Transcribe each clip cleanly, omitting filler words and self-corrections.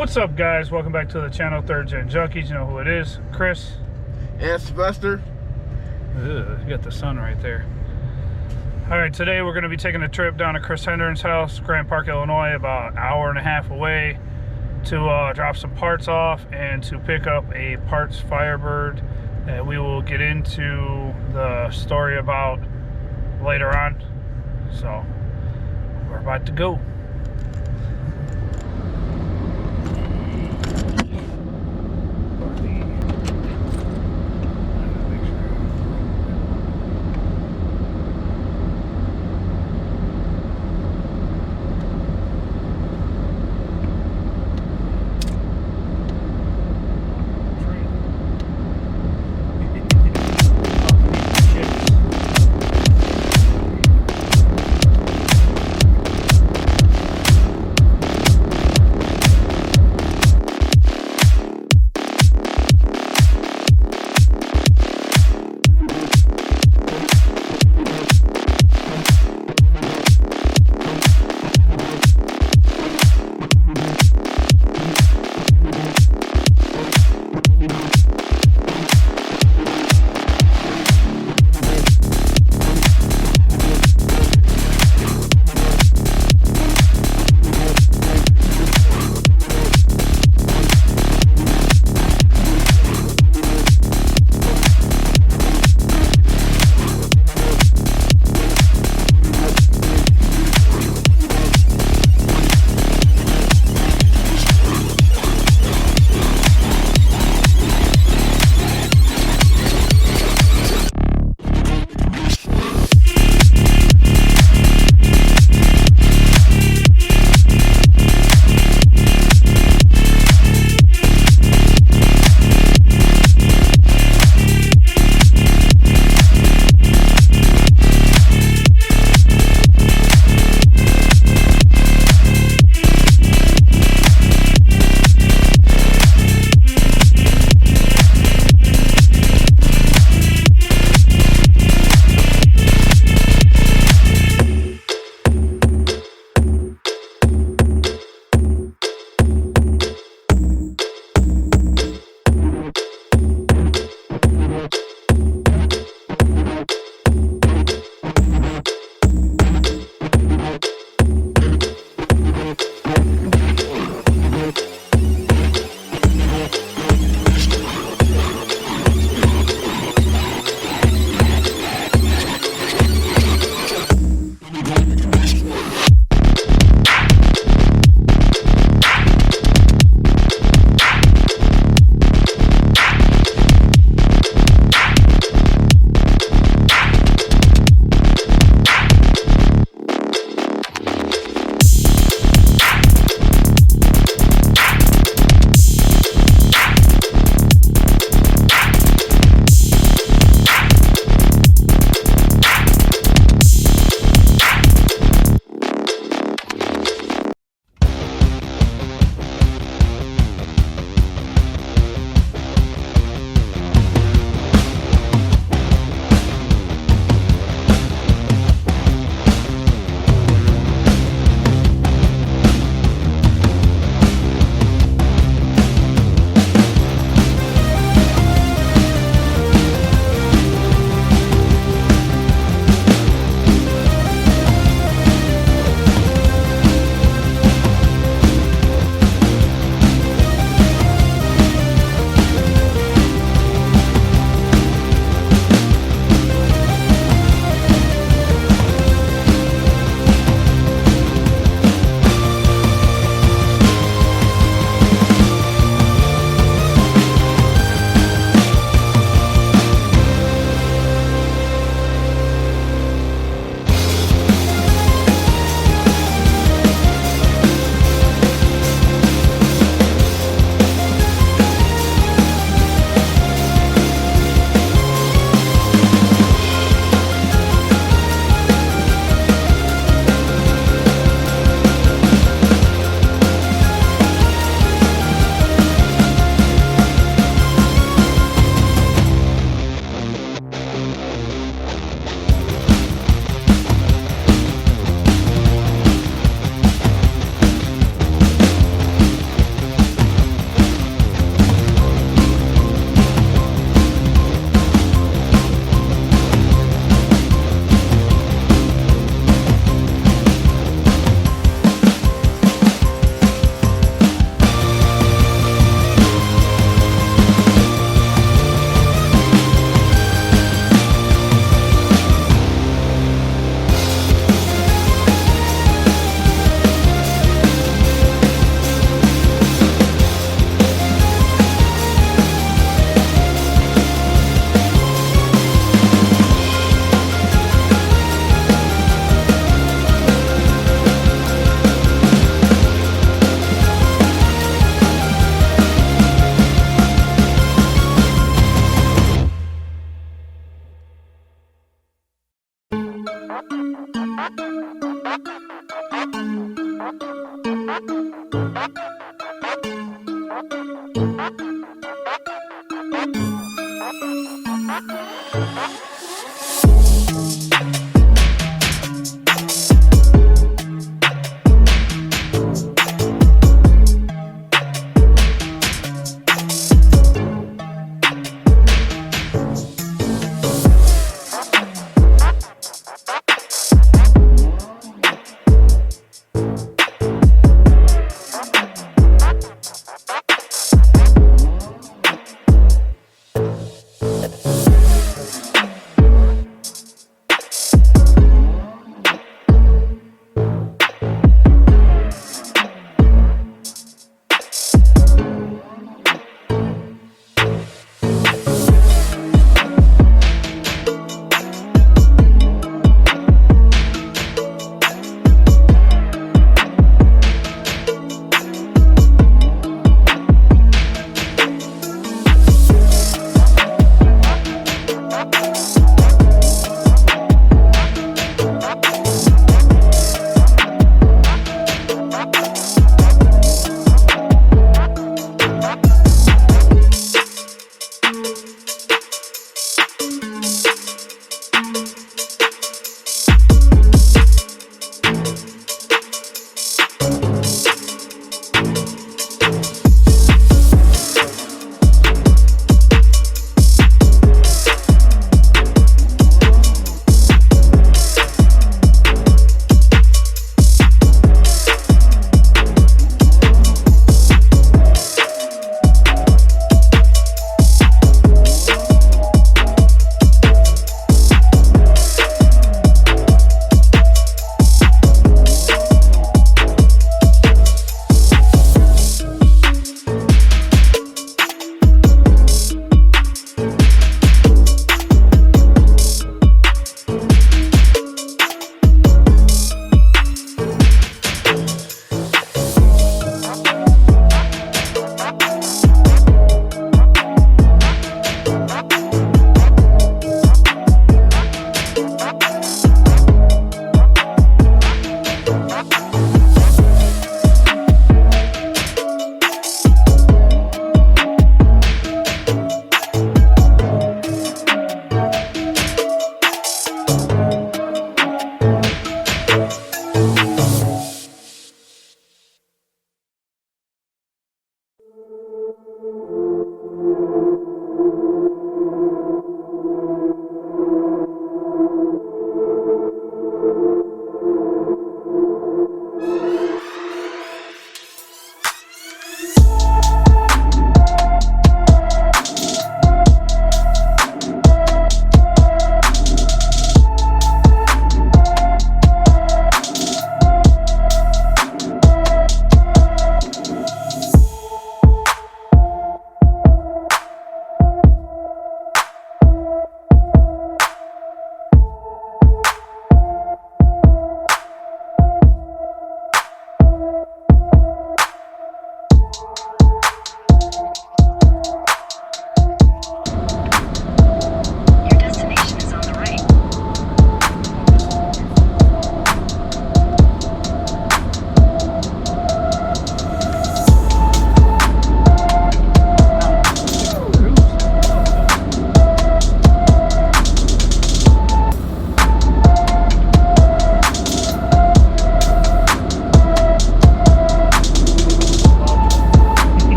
What's up, guys? Welcome back to the channel, Third Gen Junkies. You know who it is, Chris. And Sylvester. You got the sun right there. All right, today we're going to be taking a trip down to Chris Hendren's house, Grand Park, Illinois, about an hour and a half away, to drop some parts off and to pick up a parts Firebird that we will get into the story about later on. So we're about to go.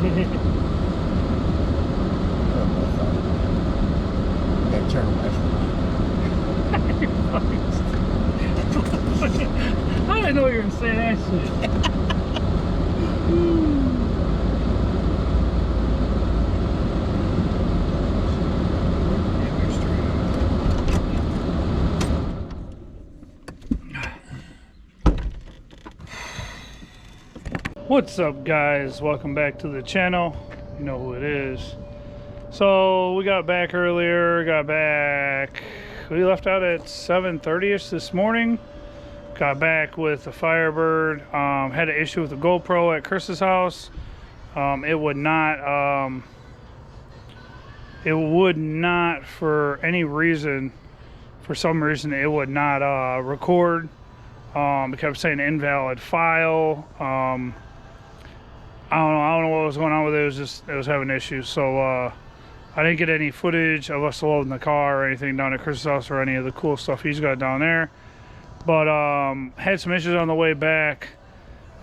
That turn away I didn't know you were gonna say that shit. What's up, guys? Welcome back to the channel. You know who it is. So we got back earlier. We left out at 7:30ish this morning. Got back with the Firebird. Had an issue with the GoPro at Chris's house. It would not for any reason, for some reason it would not record. It kept saying invalid file. I don't know what was going on with it. It was having issues. So I didn't get any footage of us loading the car or anything down at Chris's house or any of the cool stuff he's got down there. But had some issues on the way back.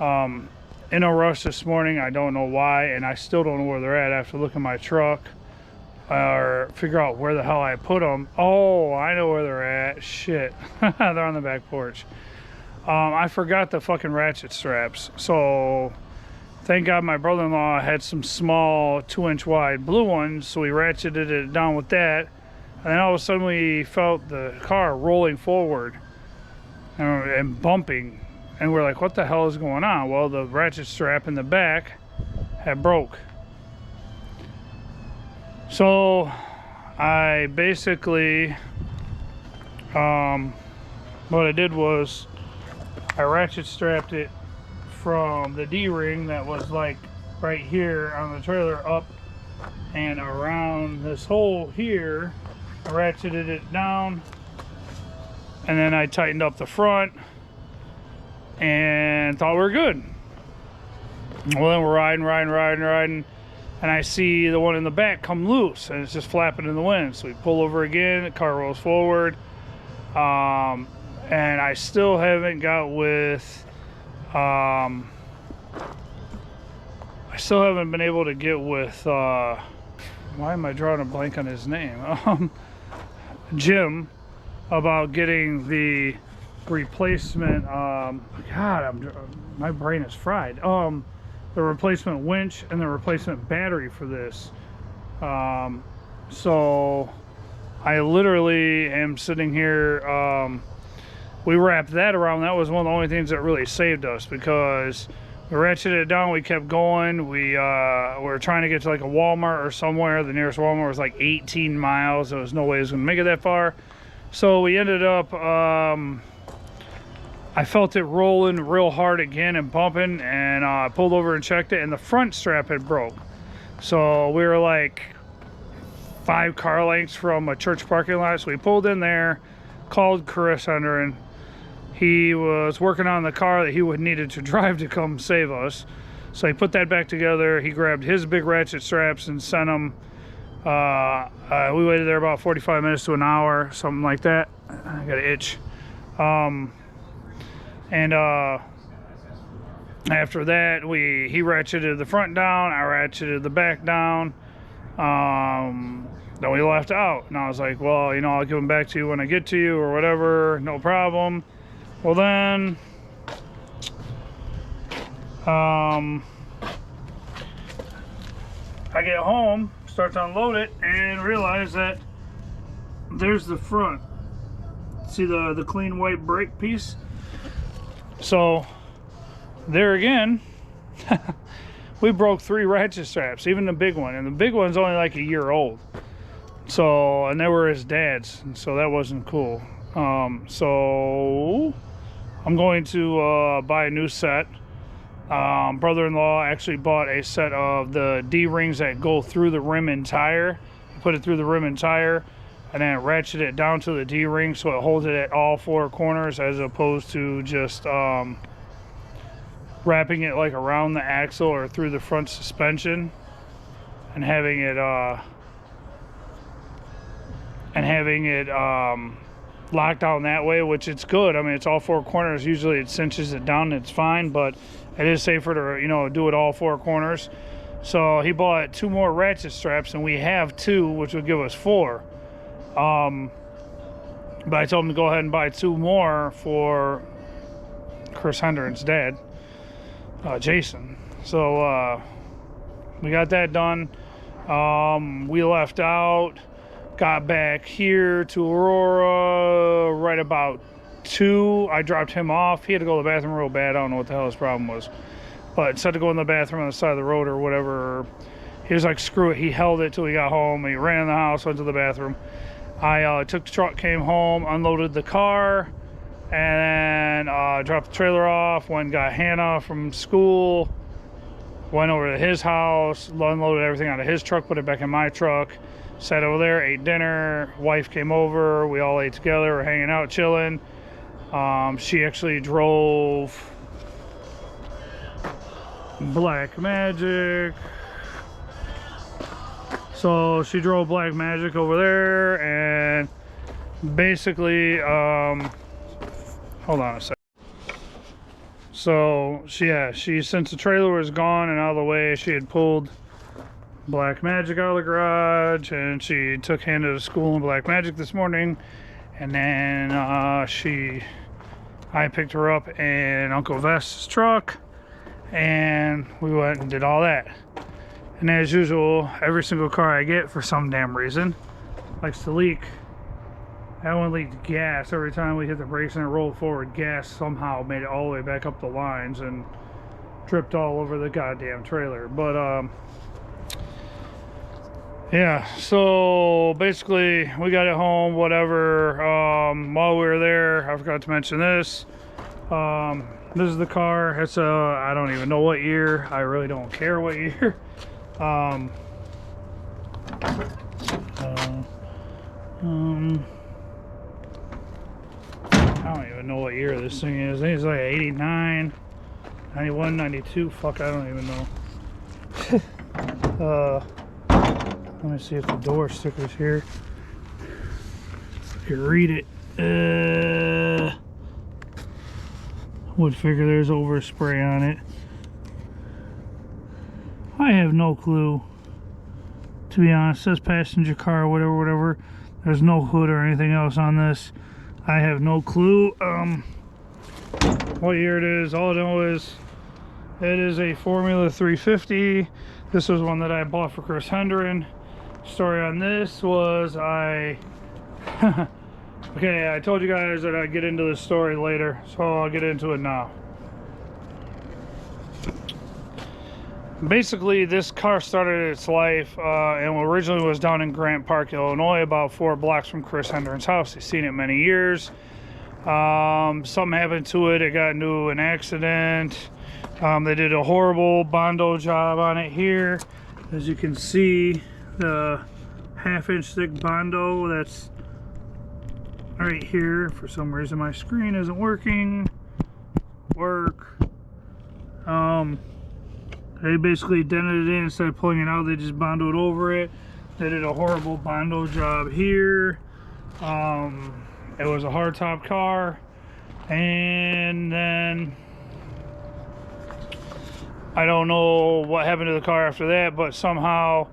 In a rush this morning. I don't know why, and I still don't know where they're at after looking at my truck or figure out where the hell I put them. Oh, I know where they're at. Shit. They're on the back porch. I forgot the fucking ratchet straps. So thank God my brother-in-law had some small 2-inch wide blue ones, so we ratcheted it down with that. And then all of a sudden we felt the car rolling forward and bumping. And we're like, what the hell is going on? Well, the ratchet strap in the back had broke. So I basically, what I did was I ratchet strapped it from the D-ring that was like right here on the trailer up and around this hole here. I ratcheted it down, and then I tightened up the front and thought we were good. Well, then we're riding, and I see the one in the back come loose, and it's just flapping in the wind. So we pull over again, the car rolls forward, and I still haven't got with I still haven't been able to get with why am I drawing a blank on his name? Jim, about getting the replacement my brain is fried. The replacement winch and the replacement battery for this. So I literally am sitting here. We wrapped that around. That was one of the only things that really saved us, because we ratcheted it down, we kept going. We were trying to get to like a Walmart or somewhere. The nearest Walmart was like 18 miles. There was no way it was gonna make it that far. So we ended up, I felt it rolling real hard again and bumping, and I pulled over and checked it, and the front strap had broke. So we were like 5 car lengths from a church parking lot. So we pulled in there, called Chris under, and he was working on the car that he would needed to drive to come save us. So he put that back together. He grabbed his big ratchet straps and sent them. We waited there about 45 minutes to an hour, something like that. I got an itch. After that, he ratcheted the front down, I ratcheted the back down. Then we left out, and I was like, well, you know, I'll give them back to you when I get to you or whatever, no problem. Well, then I get home, start to unload it, and realize that there's the front. See the clean white brake piece? So there again, we broke 3 ratchet straps, even the big one, and the big one's only like a year old. So, and they were his dad's, and so that wasn't cool. So I'm going to buy a new set. Brother-in-law actually bought a set of the D-rings that go through the rim and tire. He put it through the rim and tire, and then ratchet it down to the D-ring so it holds it at all 4 corners, as opposed to just wrapping it like around the axle or through the front suspension, and having it locked down that way, which it's good. I mean, it's all 4 corners. Usually it cinches it down and it's fine, but it is safer to, you know, do it all 4 corners. So he bought 2 more ratchet straps, and we have 2, which would give us 4. But I told him to go ahead and buy 2 more for Chris Hendren's dad, Jason. So we got that done. We left out, got back here to Aurora right about 2. I dropped him off. He had to go to the bathroom real bad. I don't know what the hell his problem was. But instead of going to the bathroom on the side of the road or whatever, he was like, screw it. He held it till he got home. He ran in the house, went to the bathroom. I took the truck, came home, unloaded the car, and then dropped the trailer off, went and got Hannah from school, went over to his house, unloaded everything out of his truck, put it back in my truck, sat over there, ate dinner. Wife came over, we all ate together, we're hanging out, chilling. She actually drove Black Magic. So she drove Black Magic over there, and basically, hold on a sec. So she, since the trailer was gone and out of the way, she had pulled Black Magic out of the garage, and she took Hannah to school in Black Magic this morning, and then I picked her up in Uncle Vest's truck, and we went and did all that. And as usual, every single car I get, for some damn reason, likes to leak. That one leaked gas every time we hit the brakes and it rolled forward. Gas somehow made it all the way back up the lines and dripped all over the goddamn trailer. But yeah, so basically we got it home, whatever. While we were there, I forgot to mention this. This is the car. It's I don't even know what year. I really don't care what year. I don't even know what year this thing is. I think it's like 89, 91, 92. Fuck, I don't even know. Let me see if the door sticker's here. I can read it. Would figure there's overspray on it. I have no clue, to be honest. It says passenger car, whatever. There's no hood or anything else on this. I have no clue what year it is. All I know is it is a Formula 350. This was one that I bought for Chris Hendren. Story on this was okay, I told you guys that I'd get into this story later, so I'll get into it now. Basically, this car started its life and originally was down in Grant Park, Illinois, about 4 blocks from Chris Hendren's house. He's seen it many years. Something happened to it. It got into an accident. They did a horrible Bondo job on it here. As you can see, the 1/2-inch thick Bondo that's right here. For some reason my screen isn't working. They basically dented it in. Instead of pulling it out, they just bondoed over it. They did a horrible Bondo job here. It was a hardtop car, and then I don't know what happened to the car after that, but somehow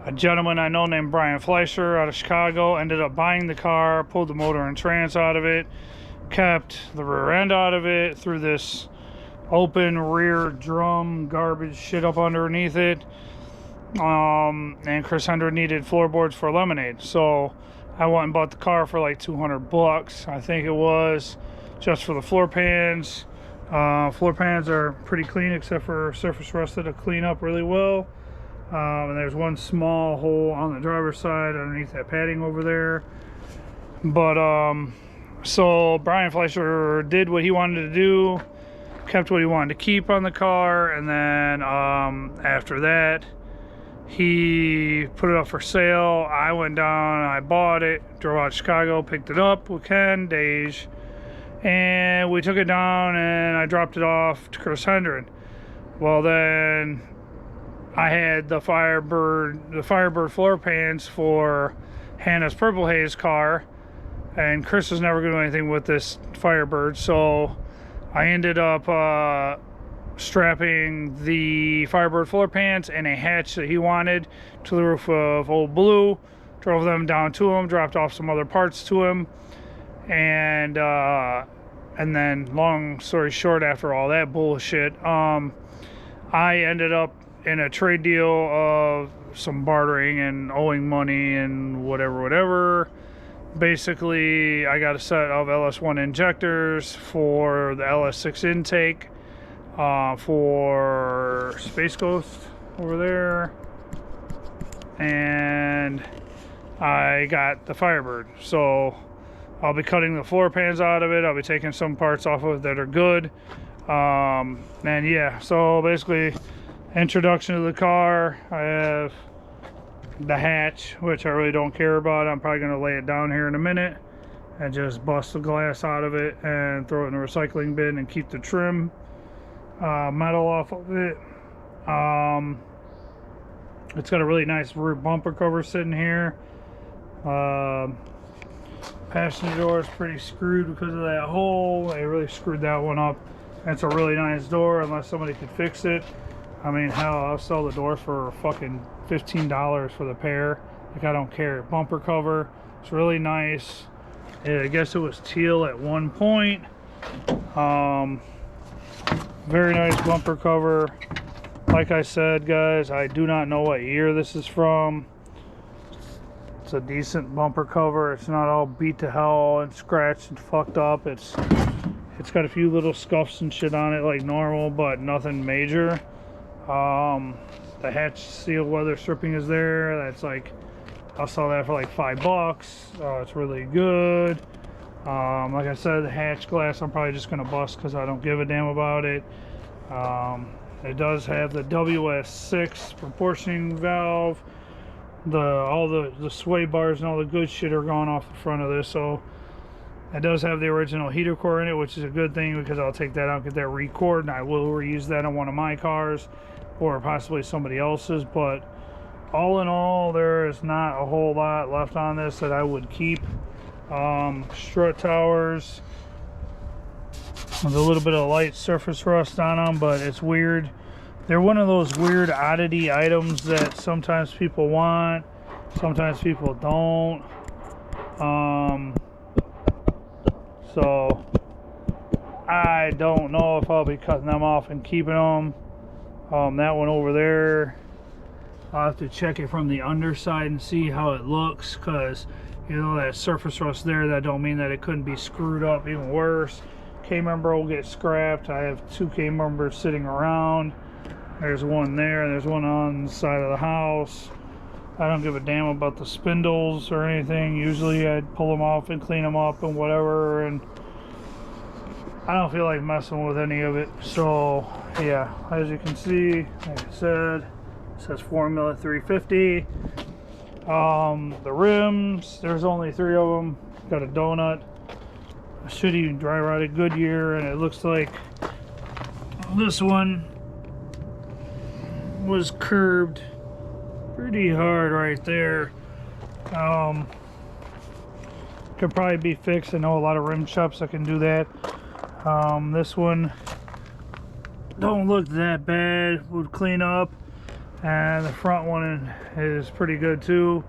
a gentleman I know named Brian Fleischer out of Chicago ended up buying the car, pulled the motor and trans out of it, kept the rear end out of it, threw this open rear drum garbage shit up underneath it. And Chris Hendren needed floorboards for Lemonade, so I went and bought the car for like $200, I think it was, just for the floor pans. Floor pans are pretty clean except for surface rust that'll clean up really well. And there's one small hole on the driver's side underneath that padding over there. But so Brian Fleischer did what he wanted to do, kept what he wanted to keep on the car, and then after that he put it up for sale. I went down, I bought it, drove out to Chicago, picked it up with Ken, Dej, and we took it down and I dropped it off to Chris Hendren. Well, then I had the Firebird floor pans for Hannah's Purple Haze car, and Chris was never going to do anything with this Firebird, so I ended up strapping the Firebird floor pans and a hatch that he wanted to the roof of Old Blue. Drove them down to him, dropped off some other parts to him, and then long story short, after all that bullshit, I ended up in a trade deal of some bartering and owing money and whatever. Basically, I got a set of LS1 injectors for the LS6 intake for Space Ghost over there, and I got the Firebird. So I'll be cutting the floor pans out of it. I'll be taking some parts off of it that are good. And yeah, so basically, introduction to the car. I have the hatch, which I really don't care about. I'm probably going to lay it down here in a minute and just bust the glass out of it and throw it in the recycling bin and keep the trim metal off of it. It's got a really nice rear bumper cover sitting here. Passenger door is pretty screwed because of that hole. They really screwed that one up. It's a really nice door unless somebody could fix it. I mean, hell, I'll sell the door for fucking $15 for the pair. Like, I don't care. Bumper cover, it's really nice. I guess it was teal at one point. Very nice bumper cover. Like I said, guys, I do not know what year this is from. It's a decent bumper cover. It's not all beat to hell and scratched and fucked up. It's got a few little scuffs and shit on it like normal, but nothing major. The hatch seal weather stripping is there. That's like, I'll sell that for like $5. It's really good. Like I said, the hatch glass I'm probably just gonna bust because I don't give a damn about it. It does have the WS6 proportioning valve. All the sway bars and all the good shit are gone off the front of this, so it does have the original heater core in it, which is a good thing because I'll take that out, get that re-cored, and I will reuse that on one of my cars or possibly somebody else's. But all in all, there is not a whole lot left on this that I would keep. Strut towers with a little bit of light surface rust on them, but it's weird. They're one of those weird oddity items that sometimes people want, sometimes people don't. So I don't know if I'll be cutting them off and keeping them. That one over there, I'll have to check it from the underside and see how it looks, because you know that surface rust there, that don't mean that it couldn't be screwed up even worse. K-member will get scrapped. I have 2 K-members sitting around. There's one there, and there's one on the side of the house. I don't give a damn about the spindles or anything. Usually I'd pull them off and clean them up and whatever, and I don't feel like messing with any of it. So yeah, as you can see, like I said, it says Formula 350. The rims, there's only 3 of them. Got a donut, a shitty dry rotted Goodyear, and it looks like this one was curbed pretty hard right there. Could probably be fixed. I know a lot of rim shops that can do that. This one don't look that bad, would clean up, and the front one is pretty good too.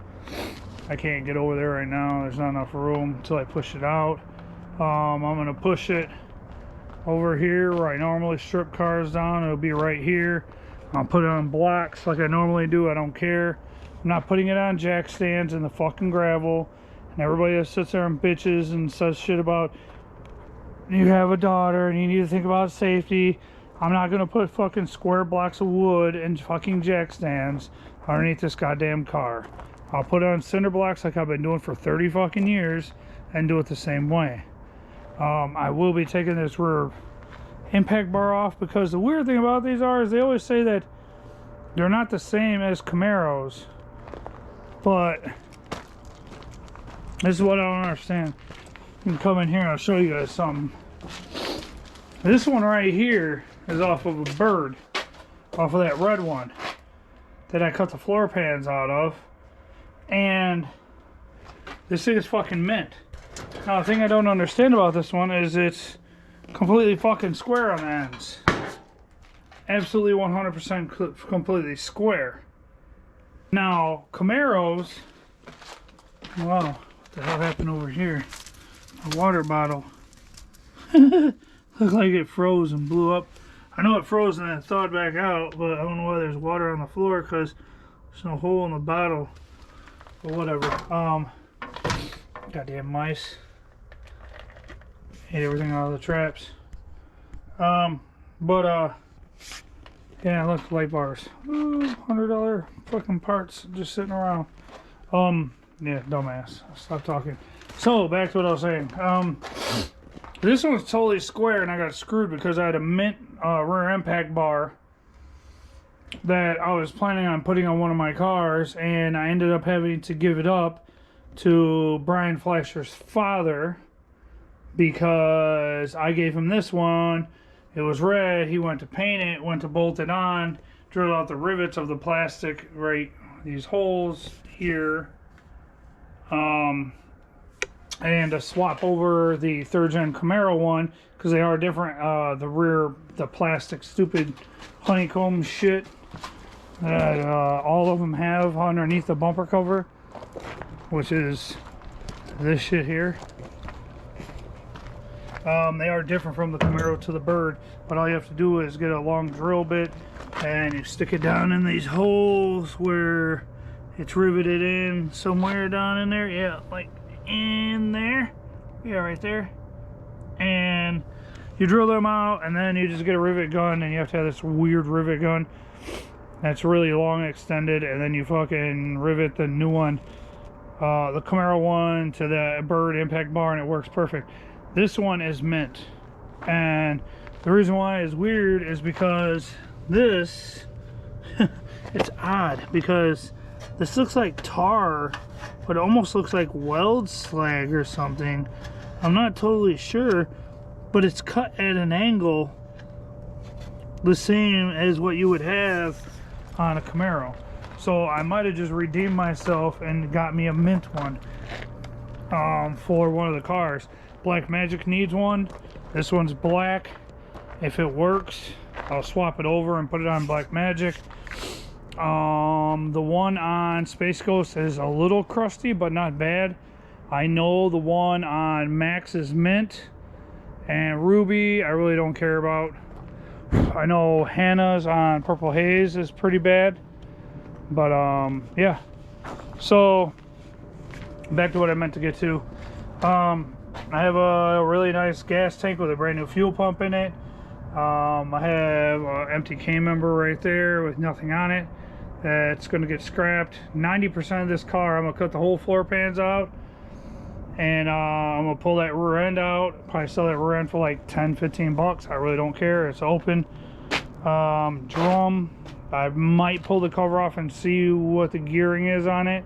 I can't get over there right now, there's not enough room until I push it out. I'm gonna push it over here where I normally strip cars down. It'll be right here. I'll put it on blocks like I normally do. I don't care. I'm not putting it on jack stands in the fucking gravel. And everybody that sits there and bitches and says shit about, you have a daughter and you need to think about safety. I'm not gonna put fucking square blocks of wood and fucking jack stands underneath this goddamn car. I'll put it on cinder blocks like I've been doing for 30 fucking years and do it the same way. I will be taking this rear impact bar off, because the weird thing about these is they always say that they're not the same as Camaros, but this is what I don't understand. You can come in here and I'll show you guys something. This one right here is off of a bird, off of that red one that I cut the floor pans out of, and this thing is fucking mint. Now the thing I don't understand about this one is it's completely fucking square on the ends. absolutely 100% completely square. Now Camaros, wow, what the hell happened over here? A water bottle. Looked like it froze and blew up. I know it froze and then it thawed back out, but I don't know why there's water on the floor because there's no hole in the bottle. But whatever. Goddamn mice. Ate everything out of the traps. Yeah, look, light bars. Ooh, $100 fucking parts just sitting around. Yeah, dumbass. Stop talking. So, back to what I was saying. This one's totally square and I got screwed because I had a mint rear impact bar that I was planning on putting on one of my cars, and I ended up having to give it up to Brian Fleischer's father because I gave him this one. It was red. He went to paint it, went to bolt it on, drilled out the rivets of the plastic, right, these holes here, and to swap over the 3rd gen Camaro one because they are different. The rear, the plastic stupid honeycomb shit that all of them have underneath the bumper cover, which is this shit here. They are different from the Camaro to the Bird, but all you have to do is get a long drill bit and you stick it down in these holes where it's riveted in somewhere down in there. Yeah, like in there. Yeah, right there. And you drill them out, and then you just get a rivet gun, and you have to have this weird rivet gun that's really long extended, and then you fucking rivet the new one, the Camaro one, to the Bird impact bar, and it works perfect. This one is mint, and the reason why it's weird is because this it's odd because this looks like tar, but it almost looks like weld slag or something. I'm not totally sure, but it's cut at an angle the same as what you would have on a Camaro. So I might have just redeemed myself and got me a mint one for one of the cars. Black Magic needs one. This one's black. If it works, I'll swap it over and put it on Black Magic. The one on Space Ghost is a little crusty, but not bad. I know the one on Max is mint, and Ruby I really don't care about. I know Hannah's on Purple Haze is pretty bad, but yeah. So back to what I meant to get to. I have a really nice gas tank with a brand new fuel pump in it. I have an empty K member right there with nothing on it. That's going to get scrapped. 90% of this car, I'm going to cut the whole floor pans out, and I'm going to pull that rear end out. Probably sell that rear end for like 10-15 bucks. I really don't care. It's open. Drum, I might pull the cover off and see what the gearing is on it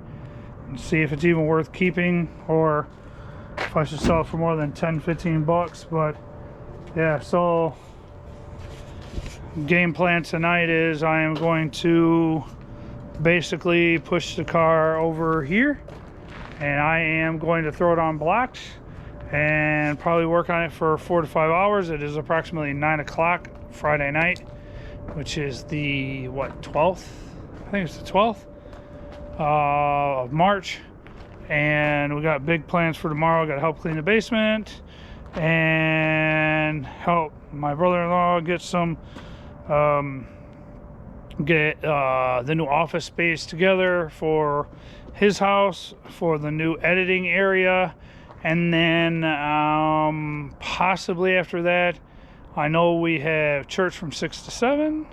and see if it's even worth keeping, or if I should sell it for more than 10-15 bucks. But yeah, so game plan tonight is I am going to basically push the car over here, and I am going to throw it on blocks and probably work on it for 4 to 5 hours. It is approximately 9 o'clock Friday night, which is the what, 12th? I think it's the 12th of March, and we got big plans for tomorrow. Got to help clean the basement and help my brother-in-law get some the new office space together for his house, for the new editing area, and then possibly after that, I know we have church from 6 to 7,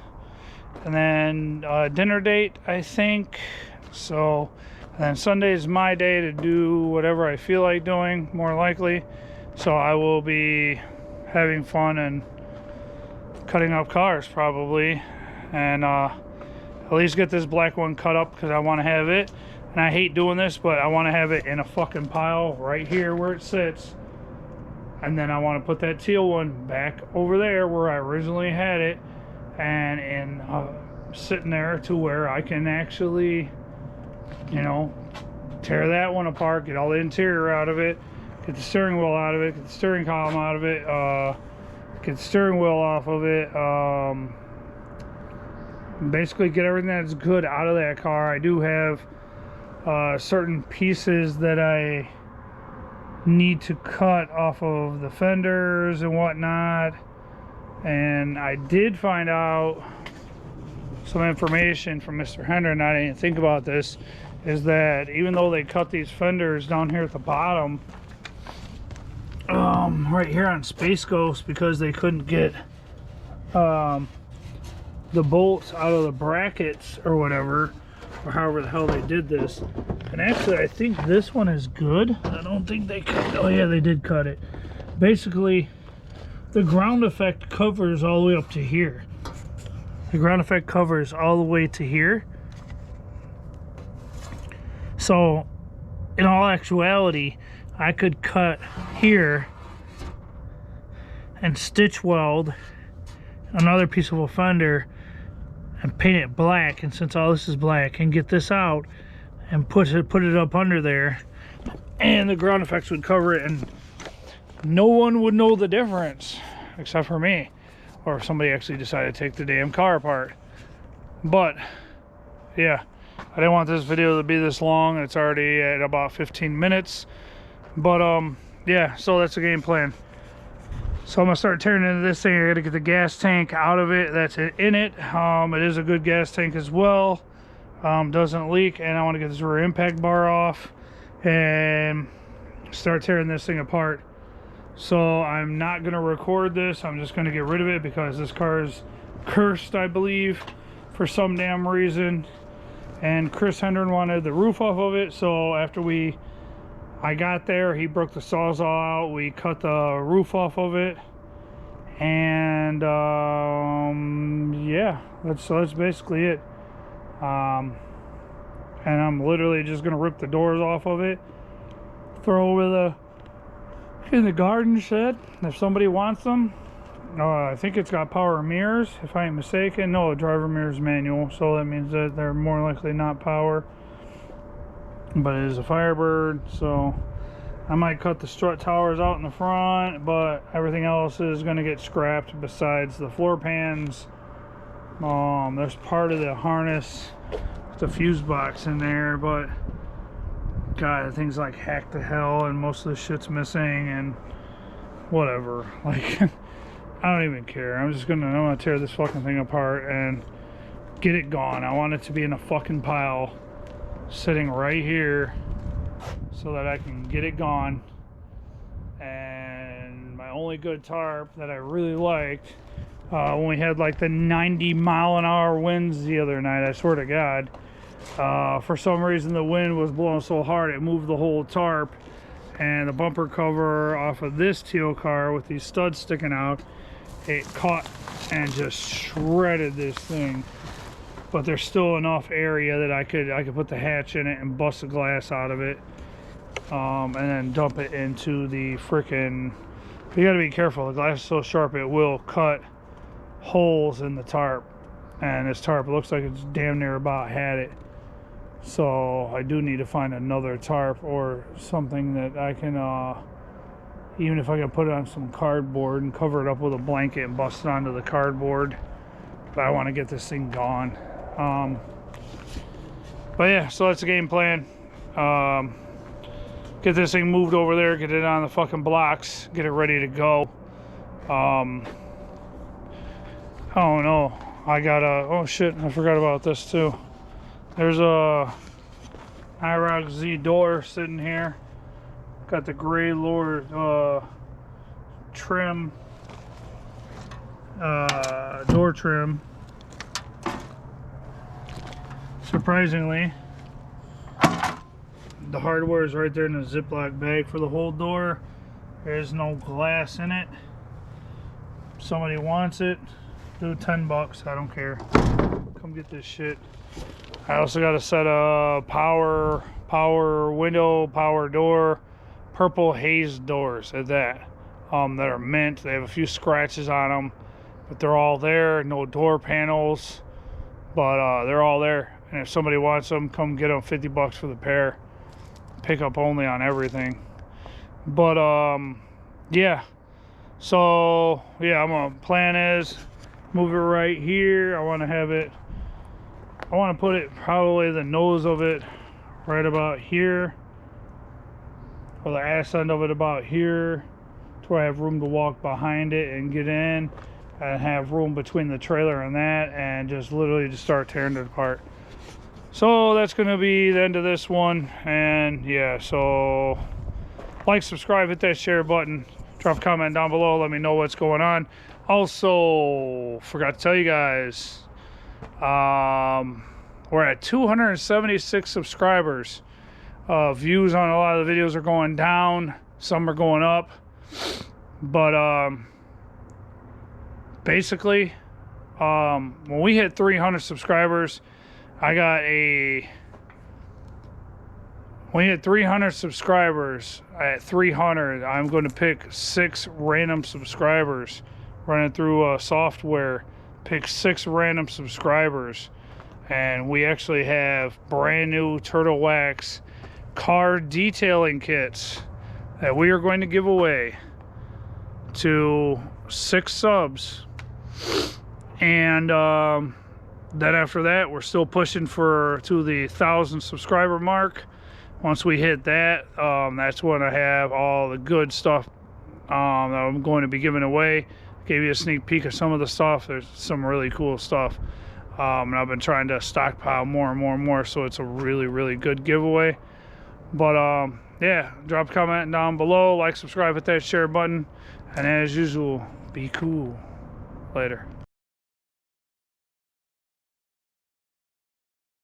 and then dinner date, I think. So, and then Sunday is my day to do whatever I feel like doing, more likely. So I will be having fun and cutting up cars probably, and at least get this black one cut up because I want to have it. And I hate doing this, but I want to have it in a fucking pile right here where it sits, and then I want to put that teal one back over there where I originally had it, and in sitting there to where I can actually, you know, tear that one apart, get all the interior out of it, get the steering wheel out of it, get the steering column out of it, get the steering wheel off of it, basically get everything that's good out of that car. I do have certain pieces that I need to cut off of the fenders and whatnot, and I did find out some information from Mr. Hender, and I didn't think about this, is that even though they cut these fenders down here at the bottom, right here on Space Ghost, because they couldn't get the bolts out of the brackets or whatever, or however the hell they did this. And actually, I think this one is good. I don't think they cut. Oh yeah, they did cut it. Basically, the ground effect covers all the way up to here. The ground effect covers all the way to here. So, in all actuality, I could cut here and stitch weld another piece of a fender and paint it black, and since all this is black, and get this out and put it up under there, and the ground effects would cover it, and no one would know the difference except for me, or if somebody actually decided to take the damn car apart. But yeah, I didn't want this video to be this long. It's already at about 15 minutes, but yeah, so that's the game plan. So I'm gonna start tearing into this thing. I gotta get the gas tank out of it that's in it. It is a good gas tank as well. Doesn't leak, and I want to get this rear impact bar off and start tearing this thing apart. So I'm not gonna record this. I'm just gonna get rid of it because this car is cursed, I believe, for some damn reason. And Chris Hendren wanted the roof off of it, so after I got there, he broke the sawzall out, we cut the roof off of it, and yeah, that's basically it. And I'm literally just gonna rip the doors off of it, throw over in the garden shed if somebody wants them. I think it's got power mirrors, if I ain't mistaken. No, driver mirrors manual, so that means that they're more likely not power. But it is a Firebird, so I might cut the strut towers out in the front, but everything else is going to get scrapped besides the floor pans. There's part of the harness with the fuse box in there, but God, the thing's like hacked to hell, and most of the shit's missing, and whatever. Like, I don't even care. I'm gonna tear this fucking thing apart and get it gone. I want it to be in a fucking pile sitting right here so that I can get it gone. And my only good tarp that I really liked, when we had like the 90-mile-an-hour winds the other night, I swear to God, for some reason the wind was blowing so hard it moved the whole tarp, and the bumper cover off of this teal car with these studs sticking out, it caught and just shredded this thing. But there's still enough area that I could put the hatch in it and bust the glass out of it, and then dump it into the frickin'. You gotta be careful. The glass is so sharp it will cut holes in the tarp, and this tarp looks like it's damn near about had it. So I do need to find another tarp or something that I can, even if I can put it on some cardboard and cover it up with a blanket and bust it onto the cardboard. But I want to get this thing gone. But yeah, so that's the game plan. Get this thing moved over there, get it on the fucking blocks, get it ready to go. Oh no, I got a, oh shit, I forgot about this too. There's a IROC Z door sitting here. Got the gray lower trim, door trim. Surprisingly, the hardware is right there in the Ziploc bag for the whole door. There's no glass in it. If somebody wants it, do 10 bucks, I don't care. Come get this shit. I also got a set of power window, power door, purple haze doors at that, that are mint. They have a few scratches on them, but they're all there. No door panels, but they're all there. And if somebody wants them, come get them. 50 bucks for the pair. Pickup only on everything. But yeah. So yeah, plan is move it right here. I want to have it I want to put it probably the nose of it right about here, or the ass end of it about here, to where I have room to walk behind it and get in, and have room between the trailer and that, and just literally just start tearing it apart. So that's going to be the end of this one. And yeah, so like, subscribe, hit that share button, drop a comment down below, let me know what's going on. Also, forgot to tell you guys, we're at 276 subscribers. Views on a lot of the videos are going down, some are going up, but basically, when we hit 300 subscribers, when we hit 300 subscribers, at 300, I'm going to pick 6 random subscribers, running through software, pick 6 random subscribers, and we actually have brand new Turtle Wax car detailing kits that we are going to give away to 6 subs. And then after that, we're still pushing to the 1,000 subscriber mark. Once we hit that, that's when I have all the good stuff that I'm going to be giving away. Gave you a sneak peek of some of the stuff. There's some really cool stuff, and I've been trying to stockpile more and more and more, so it's a really, really good giveaway. But yeah, drop a comment down below, like, subscribe, hit that share button, and as usual, be cool. Later.